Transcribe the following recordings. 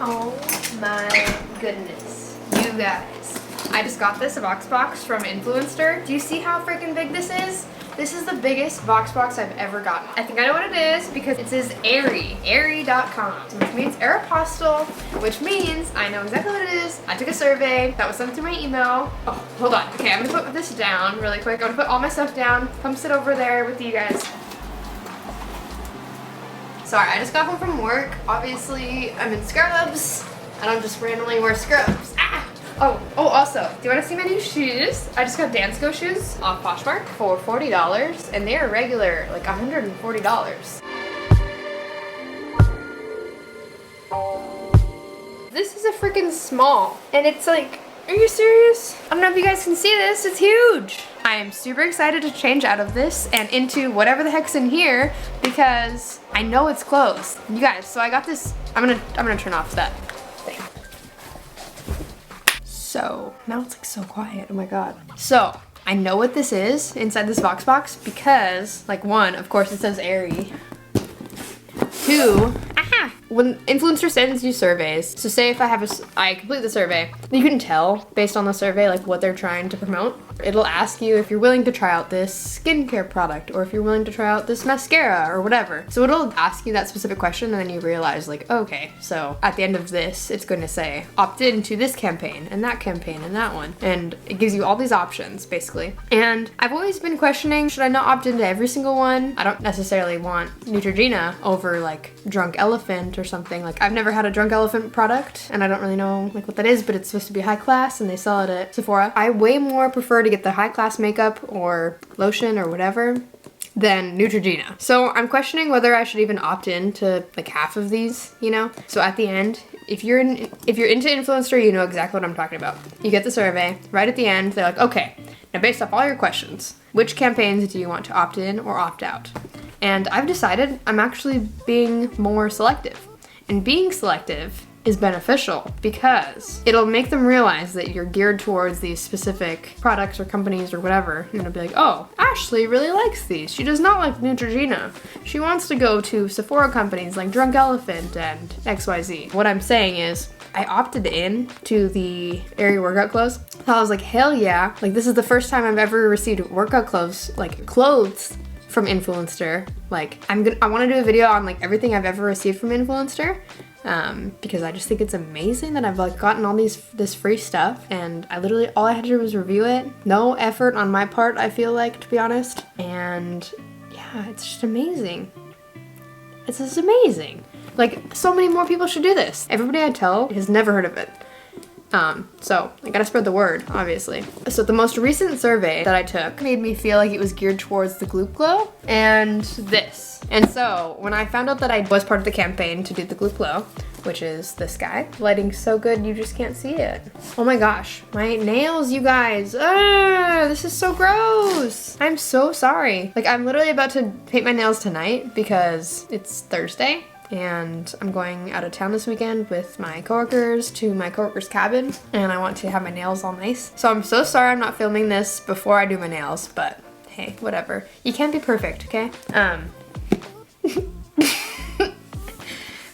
Oh my goodness, you guys. I just got this VoxBox from Influenster. Do you see how freaking big this is? This is the biggest VoxBox I've ever gotten. I think I know what it is because it says Aerie, Aerie.com, which means Aeropostale, which means I know exactly what it is. I took a survey that was sent to my email. Oh, hold on. Okay, I'm gonna put this down really quick. I'm gonna put all my stuff down. Come sit over there with you guys. Sorry, I just got home from work. Obviously, I'm in scrubs. I don't just randomly wear scrubs. Ah! Oh, also, do you want to see my new shoes? I just got Dansko shoes off Poshmark for $40, and they're regular, like $140. This is a freaking small, and it's like, are you serious? I don't know if you guys can see this, it's huge. I am super excited to change out of this and into whatever the heck's in here because I know it's clothes. You guys, so I got this, I'm gonna turn off that thing. So, now it's like so quiet, oh my god. So, I know what this is inside this VoxBox because, like, one, of course it says Aerie. Two, when Influencer sends you surveys, so say if I complete the survey, you can tell based on the survey like what they're trying to promote. It'll ask you if you're willing to try out this skincare product or if you're willing to try out this mascara or whatever. So it'll ask you that specific question and then you realize like, okay, so at the end of this, it's going to say opt in to this campaign and that one. And it gives you all these options basically. And I've always been questioning, should I not opt into every single one? I don't necessarily want Neutrogena over like Drunk Elephant or something. Like I've never had a Drunk Elephant product and I don't really know like what that is, but it's supposed to be high class and they sell it at Sephora. I way more prefer to get the high class makeup or lotion or whatever than Neutrogena. So I'm questioning whether I should even opt in to like half of these, you know? So at the end, if you're into Influencer, you know exactly what I'm talking about. You get the survey, right at the end, they're like, okay, now based off all your questions, which campaigns do you want to opt in or opt out? And I've decided I'm actually being more selective. And being selective is beneficial because it'll make them realize that you're geared towards these specific products or companies or whatever. And it'll be like, oh, Ashley really likes these. She does not like Neutrogena. She wants to go to Sephora companies like Drunk Elephant and XYZ. What I'm saying is, I opted in to the Aerie workout clothes. So I was like, hell yeah. Like this is the first time I've ever received workout clothes, like clothes from Influencer. Like I want to do a video on like everything I've ever received from Influencer. Because I just think it's amazing that I've like gotten all this free stuff and all I had to do was review it. No effort on my part, I feel like, to be honest. And yeah, it's just amazing. It's just amazing. Like so many more people should do this. Everybody I tell has never heard of it. So I gotta spread the word, obviously. So the most recent survey that I took made me feel like it was geared towards the Gloop Glow and this. And so when I found out that I was part of the campaign to do the Gloop Glow, which is this guy, lighting's so good you just can't see it. Oh my gosh, my nails, you guys. This is so gross. I'm so sorry. Like I'm literally about to paint my nails tonight because it's Thursday. And I'm going out of town this weekend with my coworkers to my coworker's cabin and I want to have my nails all nice. So I'm so sorry I'm not filming this before I do my nails, but hey, whatever. You can't be perfect, okay?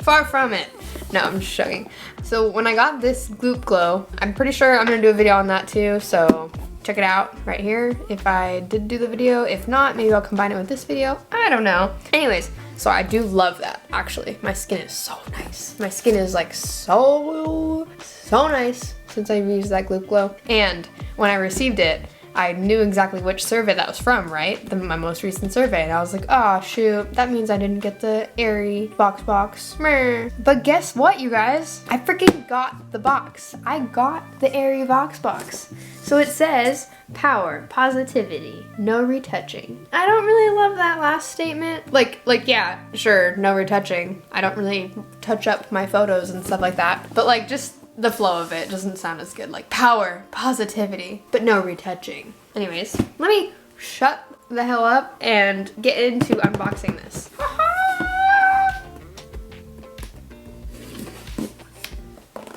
Far from it. No, I'm just joking. So when I got this Gloop Glow, I'm pretty sure I'm gonna do a video on that too, so check it out right here if I did do the video. If not, maybe I'll combine it with this video. I don't know. Anyways, so I do love that, actually. My skin is so nice. My skin is like so nice since I've used that Gloop Glow. And when I received it, I knew exactly which survey that was from, right? My most recent survey. And I was like, oh shoot, that means I didn't get the Aerie VoxBox. Meh. But guess what, you guys? I freaking got the box. I got the Aerie VoxBox. So it says, power, positivity, no retouching. I don't really love that last statement. Like yeah, sure, no retouching. I don't really touch up my photos and stuff like that. But like just the flow of it doesn't sound as good. Like power, positivity, but no retouching. Anyways, let me shut the hell up and get into unboxing this.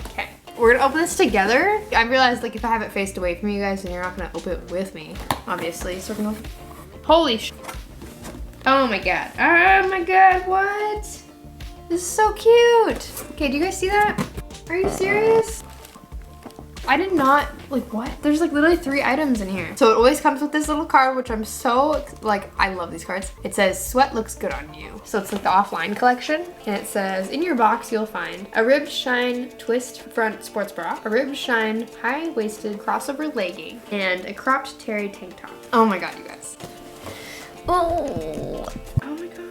Okay, we're gonna open this together. I realized like if I have it faced away from you guys, then you're not gonna open it with me, obviously. So we're gonna, holy sh. Oh my god, what? This is so cute. Okay, do you guys see that? Are you serious? I did not, like what? There's like literally 3 items in here. So it always comes with this little card, which I'm so, like, I love these cards. It says, sweat looks good on you. So it's like the offline collection. And it says, in your box, you'll find a ribbed shine twist front sports bra, a ribbed shine high-waisted crossover legging, and a cropped terry tank top. Oh my God, you guys. Oh my God.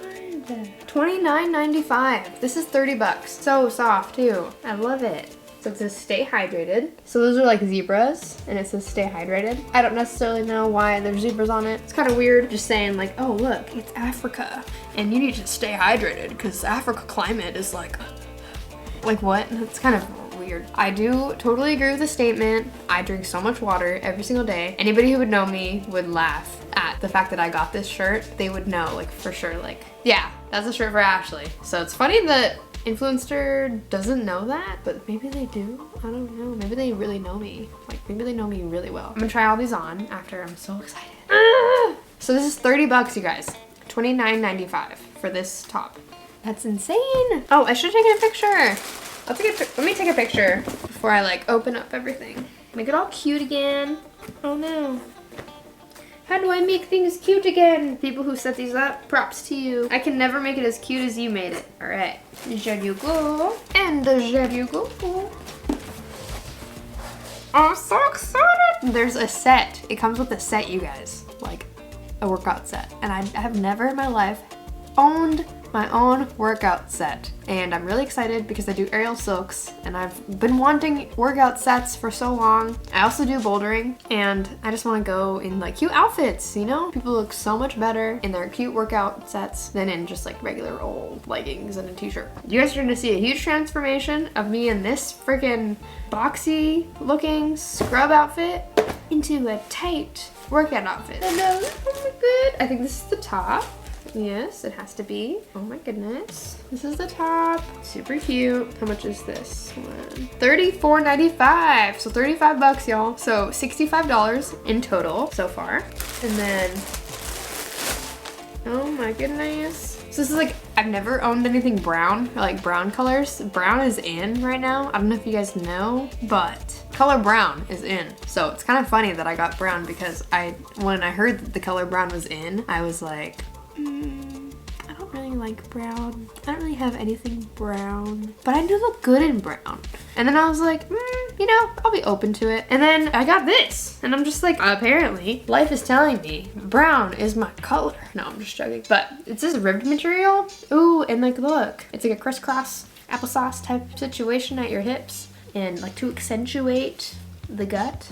$29.95. This is 30 bucks. So soft too. I love it. So it says stay hydrated. So those are like zebras and it says stay hydrated. I don't necessarily know why there's zebras on it. It's kind of weird just saying like, oh look, it's Africa and you need to stay hydrated because Africa climate is like what? It's kind of weird. I do totally agree with the statement. I drink so much water every single day. Anybody who would know me would laugh at the fact that I got this shirt. They would know like for sure like, yeah, that's a shirt for Ashley. So it's funny that Influencer doesn't know that, but maybe they do. I don't know. Maybe they really know me. Like maybe they know me really well. I'm gonna try all these on after. I'm so excited. So this is 30 bucks, you guys. $29.95 for this top. That's insane. Oh, I should have taken a picture. Let me take a picture before I like open up everything. Make it all cute again. Oh no. How do I make things cute again? People who set these up, props to you. I can never make it as cute as you made it. All right, there you go. And there you go. I'm so excited. There's a set. It comes with a set, you guys. Like a workout set. And I have never in my life owned my own workout set. And I'm really excited because I do aerial silks and I've been wanting workout sets for so long. I also do bouldering and I just want to go in like cute outfits, you know? People look so much better in their cute workout sets than in just like regular old leggings and a t-shirt. You guys are gonna see a huge transformation of me in this freaking boxy looking scrub outfit into a tight workout outfit. And oh my god, I think this is the top. Yes, it has to be. Oh my goodness. This is the top. Super cute. How much is this one? $34.95. So 35 bucks, y'all. So $65 in total so far. And then, oh my goodness. So this is like, I've never owned anything brown, or like brown colors. Brown is in right now. I don't know if you guys know, but color brown is in. So it's kind of funny that I got brown because when I heard that the color brown was in, I was like, I don't really like brown. I don't really have anything brown, but I do look good in brown. And then I was like, you know, I'll be open to it. And then I got this and I'm just like, apparently life is telling me brown is my color. No, I'm just joking. But it's this ribbed material. Ooh, and like, look, it's like a crisscross applesauce type situation at your hips and like to accentuate the gut.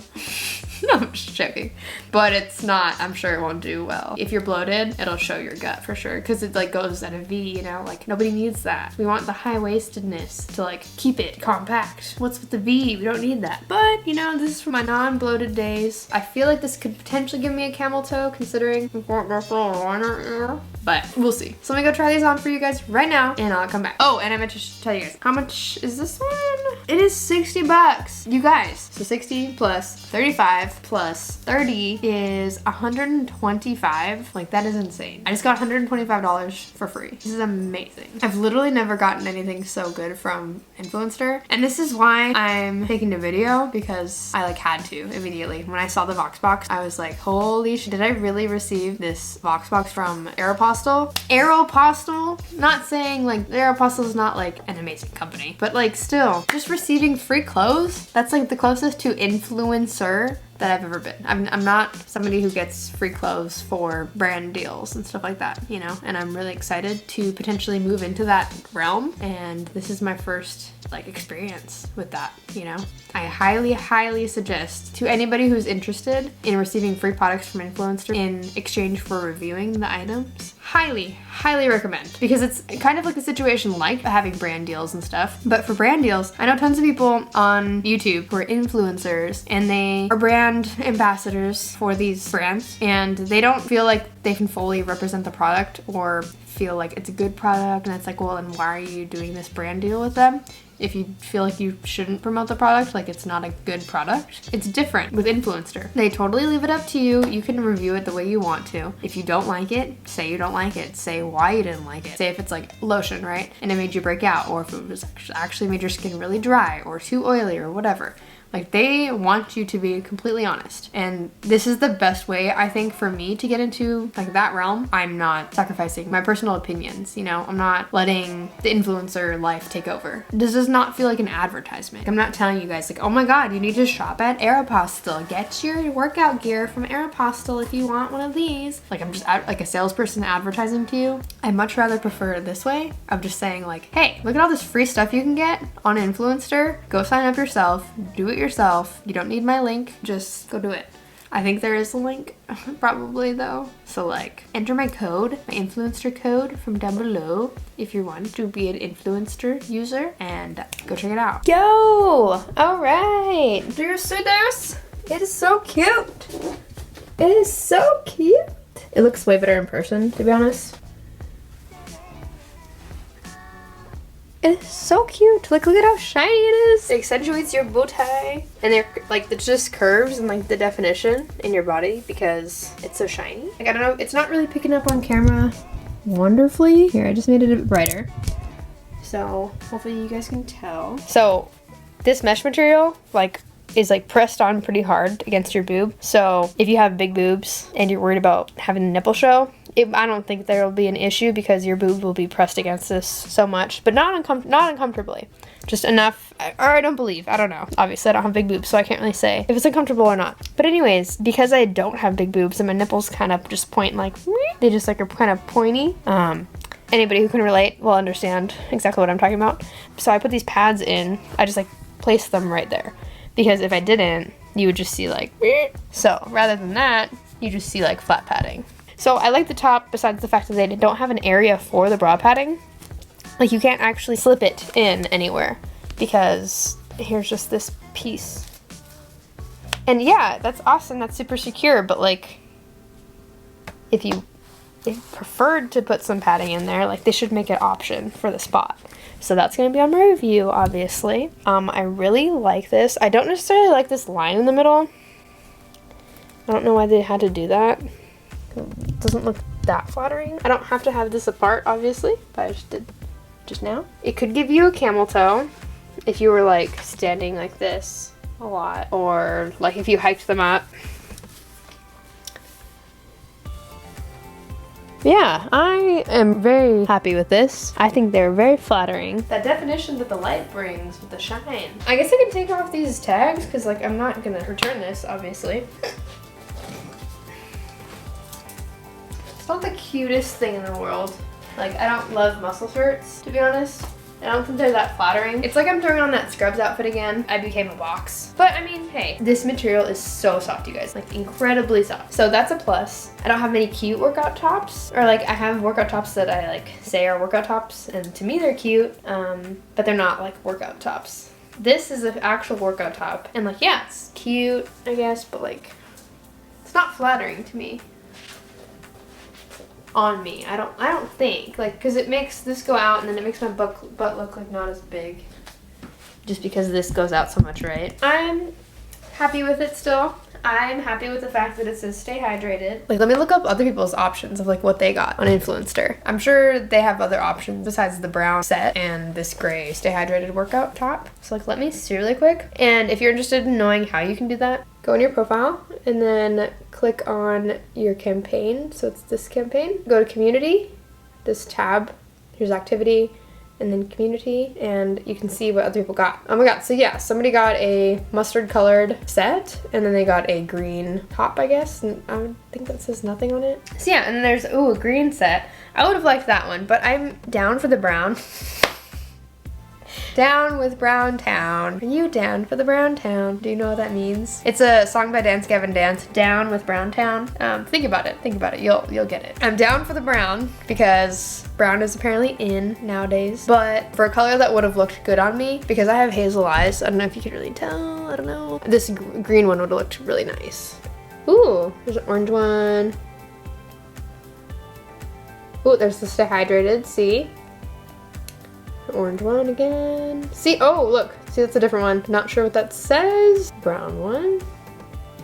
No, I'm just joking. But it's not, I'm sure it won't do well. If you're bloated, it'll show your gut for sure. Cause it like goes at a V, you know, like nobody needs that. We want the high-waistedness to like keep it compact. What's with the V? We don't need that. But you know, this is for my non-bloated days. I feel like this could potentially give me a camel toe considering I've got this little liner here. But we'll see. So let me go try these on for you guys right now and I'll come back. Oh, and I meant to tell you guys, how much is this one? It is 60 bucks, you guys. So 60 plus 35 plus 30 is 125. Like that is insane. I just got $125 for free. This is amazing. I've literally never gotten anything so good from Influencer. And this is why I'm taking a video because I like had to immediately. When I saw the VoxBox, I was like, holy shit, did I really receive this VoxBox from Aeropostale? Aeropostale? Not saying like Aeropostale is not like an amazing company, but like still, just receiving free clothes, that's like the closest to influencer that I've ever been. I'm not somebody who gets free clothes for brand deals and stuff like that, you know? And I'm really excited to potentially move into that realm. And this is my first like experience with that, you know? I highly, highly suggest to anybody who's interested in receiving free products from Influencer in exchange for reviewing the items. Highly, highly recommend because it's kind of like a situation like having brand deals and stuff. But for brand deals, I know tons of people on YouTube who are influencers and they are brand ambassadors for these brands and they don't feel like they can fully represent the product or feel like it's a good product, and it's like, well, then why are you doing this brand deal with them? If you feel like you shouldn't promote the product, like it's not a good product. It's different with Influenster. They totally leave it up to you. You can review it the way you want to. If you don't like it, say you don't like it. Say why you didn't like it. Say if it's like lotion, right? And it made you break out, or if it was actually made your skin really dry or too oily or whatever. Like, they want you to be completely honest. And this is the best way, I think, for me to get into like that realm. I'm not sacrificing my personal opinions, you know? I'm not letting the influencer life take over. This does not feel like an advertisement. I'm not telling you guys like, oh my God, you need to shop at Aeropostale. Get your workout gear from Aeropostale if you want one of these. Like, I'm just like a salesperson advertising to you. I much rather prefer this way of just saying like, hey, look at all this free stuff you can get on Influencer. Go sign up yourself. Do it yourself. You don't need my link. Just go do it. I think there is a link probably though. So like enter my code, my influencer code from down below if you want to be an influencer user, and go check it out. Yo! All right. Do you see this? It is so cute. It is so cute. It looks way better in person, to be honest. It's so cute. Like, look at how shiny it is. It accentuates your bow tie. And they're like, it's just curves and like the definition in your body because it's so shiny. Like, I don't know, it's not really picking up on camera wonderfully. Here, I just made it a bit brighter. So hopefully you guys can tell. So this mesh material, like, is like pressed on pretty hard against your boob. So if you have big boobs and you're worried about having a nipple show, I don't think there will be an issue because your boob will be pressed against this so much, but not uncomfortably. Just enough, or I don't believe, I don't know. Obviously I don't have big boobs, so I can't really say if it's uncomfortable or not. But anyways, because I don't have big boobs and my nipples kind of just point like, they just like are kind of pointy. Anybody who can relate will understand exactly what I'm talking about. So I put these pads in, I just like place them right there. Because if I didn't, you would just see like, so rather than that, you just see like flat padding. So I like the top, besides the fact that they don't have an area for the bra padding. Like, you can't actually slip it in anywhere because here's just this piece. And yeah, that's awesome, that's super secure, but like, if you preferred to put some padding in there, like, they should make an option for the spot. So that's gonna be on my review, obviously. I really like this. I don't necessarily like this line in the middle. I don't know why they had to do that. It doesn't look that flattering. I don't have to have this apart, obviously, but I just did just now. It could give you a camel toe if you were like standing like this a lot, or like if you hiked them up. Yeah, I am very happy with this. I think they're very flattering. That definition that the light brings with the shine. I guess I can take off these tags because like I'm not gonna return this, obviously. It's not the cutest thing in the world. Like, I don't love muscle shirts, to be honest. I don't think they're that flattering. It's like I'm throwing on that Scrubs outfit again. I became a box. But I mean, hey, this material is so soft, you guys. Like, incredibly soft. So that's a plus. I don't have many cute workout tops. Or like, I have workout tops that I like say are workout tops. And to me, they're cute. But they're not like workout tops. This is an actual workout top. And like, yeah, it's cute, I guess. But like, it's not flattering to me. On me, I don't think, like, because it makes this go out and then it makes my butt look like not as big just because this goes out so much, right? I'm happy with it still. I'm happy with the fact that it says stay hydrated. Like, let me look up other people's options of like what they got on Influenster. I'm sure they have other options besides the brown set and this gray stay hydrated workout top. So like, let me see really quick. And if you're interested in knowing how you can do that, go in your profile and then click on your campaign. So it's this campaign. Go to community, this tab, here's activity, and then community, and you can see what other people got. Oh my god, so yeah, somebody got a mustard colored set, and then they got a green top, I guess, and I would think that says nothing on it. So yeah, and then there's, ooh, a green set. I would have liked that one, but I'm down for the brown. Down with Brown Town. Are you down for the Brown Town? Do you know what that means? It's a song by Dance Gavin Dance. Down with Brown Town. Think about it. Think about it. You'll get it. I'm down for the brown because brown is apparently in nowadays. But for a color that would have looked good on me, because I have hazel eyes, I don't know if you could really tell. I don't know. This green one would have looked really nice. Ooh, there's an orange one. Oh, there's the Stay Hydrated, see? Orange one again. See, oh, look. See, that's a different one. Not sure what that says. Brown one.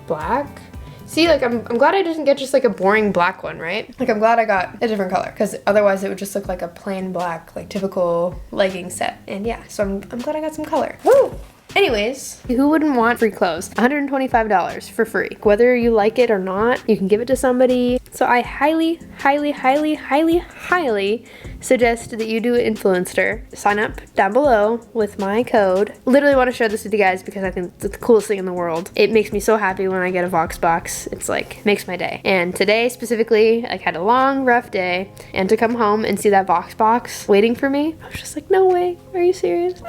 Black. See, like, I'm glad I didn't get just like a boring black one, right? Like, I'm glad I got a different color because otherwise it would just look like a plain black, like typical legging set. And yeah, so I'm glad I got some color. Woo! Anyways, who wouldn't want free clothes? $125 for free. Whether you like it or not, you can give it to somebody. So I highly, highly, highly, highly, highly suggest that you do Influenster. Sign up down below with my code. Literally want to share this with you guys because I think it's the coolest thing in the world. It makes me so happy when I get a VoxBox. It's like, makes my day. And today specifically, I had a long, rough day. And to come home and see that VoxBox waiting for me, I was just like, no way, are you serious?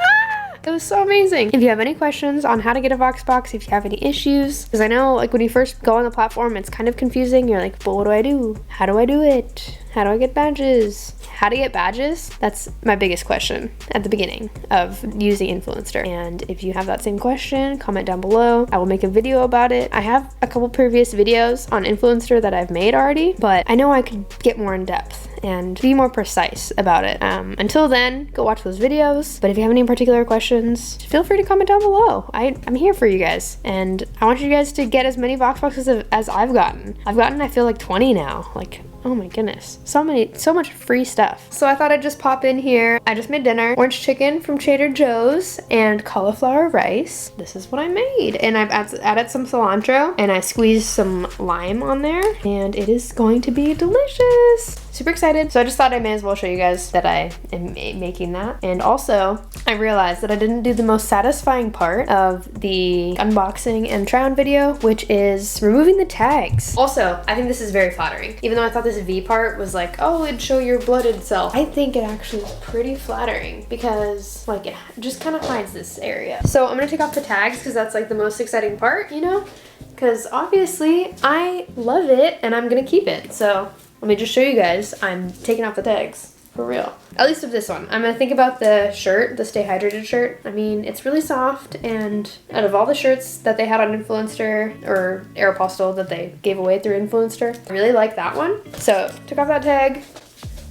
It was so amazing. If you have any questions on how to get a VoxBox, if you have any issues, because I know like when you first go on the platform, it's kind of confusing. You're like, but what do I do? How do I do it? How do I get badges? How to get badges? That's my biggest question at the beginning of using Influenster. And if you have that same question, comment down below. I will make a video about it. I have a couple previous videos on Influencer that I've made already, but I know I could get more in depth and be more precise about it. Until then, go watch those videos. But if you have any particular questions, feel free to comment down below. I'm here for you guys. And I want you guys to get as many VoxBoxes as I've gotten. I feel like 20 now. Like, oh my goodness. So much free stuff. So I thought I'd just pop in here. I just made dinner. Orange chicken from Trader Joe's and cauliflower rice. This is what I made. And I've added some cilantro and I squeezed some lime on there. And it is going to be delicious. Super excited. So I just thought I may as well show you guys that I am making that. And also, I realized that I didn't do the most satisfying part of the unboxing and try on video, which is removing the tags. Also, I think this is very flattering. Even though I thought this V part was like, oh, it'd show your blooded self. I think it actually is pretty flattering because like it just kind of hides this area. So I'm gonna take off the tags because that's like the most exciting part, you know? Because obviously I love it and I'm gonna keep it. So let me just show you guys. I'm taking off the tags, for real. At least of this one. I'm gonna think about the shirt, the Stay Hydrated shirt. I mean, it's really soft, and out of all the shirts that they had on Influenster, or Aeropostale that they gave away through Influencer, I really like that one. So, took off that tag.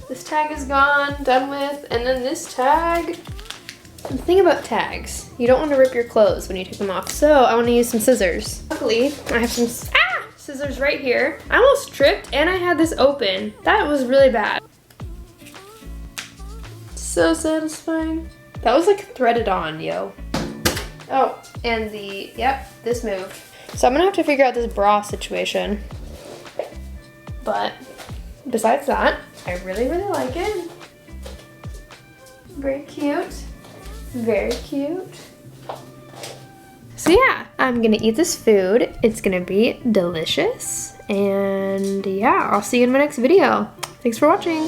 This tag is gone, done with, and then this tag. The thing about tags, you don't want to rip your clothes when you take them off, so I want to use some scissors. Luckily, I have some scissors right here. I almost tripped and I had this open. That was really bad. So satisfying. That was like threaded on, yo. Oh, and yep, this moved. So I'm gonna have to figure out this bra situation. But besides that, I really, really like it. Very cute. Very cute. So yeah, I'm gonna eat this food. It's gonna be delicious. And yeah, I'll see you in my next video. Thanks for watching.